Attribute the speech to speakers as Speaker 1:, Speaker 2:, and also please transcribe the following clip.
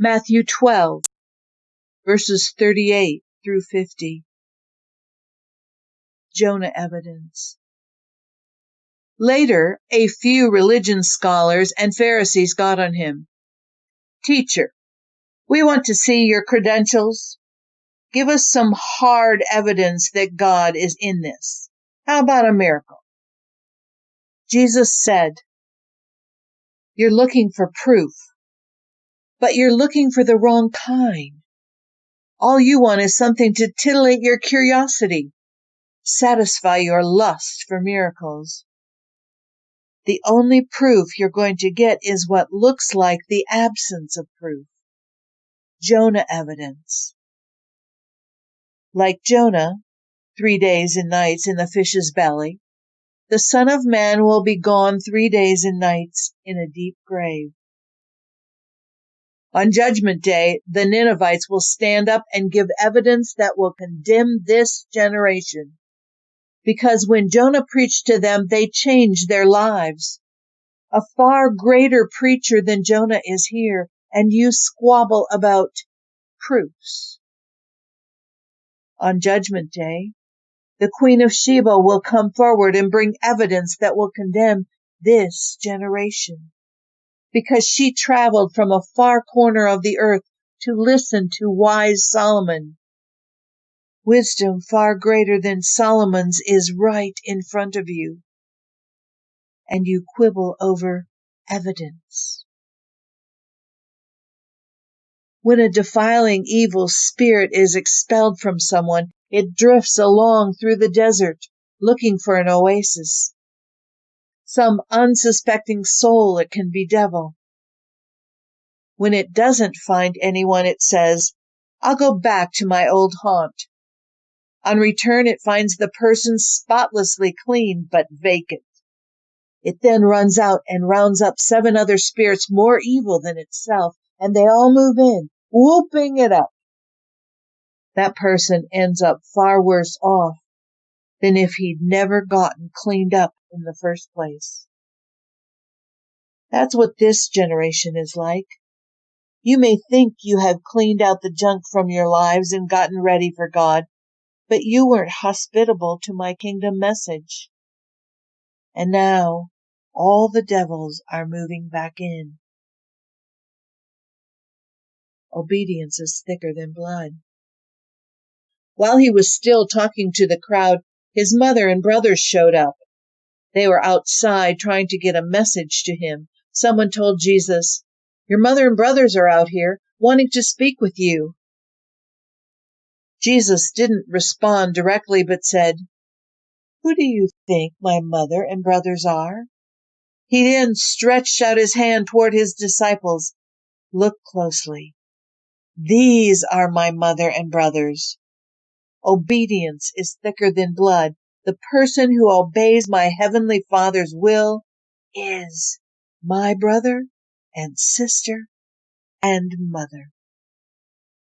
Speaker 1: Matthew 12, verses 38 through 50. Jonah evidence. Later, a few religion scholars and Pharisees got on him. "Teacher, we want to see your credentials. Give us some hard evidence that God is in this. How about a miracle?" Jesus said, "You're looking for proof, but you're looking for the wrong kind. All you want is something to titillate your curiosity, satisfy your lust for miracles. The only proof you're going to get is what looks like the absence of proof. Jonah evidence. Like Jonah, 3 days and nights in the fish's belly, the Son of Man will be gone 3 days and nights in a deep grave. On Judgment Day, the Ninevites will stand up and give evidence that will condemn this generation. Because when Jonah preached to them, they changed their lives. A far greater preacher than Jonah is here, and you squabble about proofs. On Judgment Day, the Queen of Sheba will come forward and bring evidence that will condemn this generation, because she traveled from a far corner of the earth to listen to wise Solomon. Wisdom far greater than Solomon's is right in front of you, and you quibble over evidence. When a defiling evil spirit is expelled from someone, it drifts along through the desert, looking for an oasis. Some unsuspecting soul it can bedevil. When it doesn't find anyone, it says, "I'll go back to my old haunt." On return, it finds the person spotlessly clean but vacant. It then runs out and rounds up 7 other spirits more evil than itself, and they all move in, whooping it up. That person ends up far worse off than if he'd never gotten cleaned up in the first place. That's what this generation is like. You may think you have cleaned out the junk from your lives and gotten ready for God, but you weren't hospitable to my kingdom message. And now all the devils are moving back in. Obedience is thicker than blood. While he was still talking to the crowd, his mother and brothers showed up. They were outside trying to get a message to him. Someone told Jesus, "Your mother and brothers are out here, wanting to speak with you." Jesus didn't respond directly, but said, "Who do you think my mother and brothers are?" He then stretched out his hand toward his disciples. "Look closely. These are my mother and brothers." Obedience is thicker than blood. The person who obeys my heavenly Father's will is my brother and sister and mother.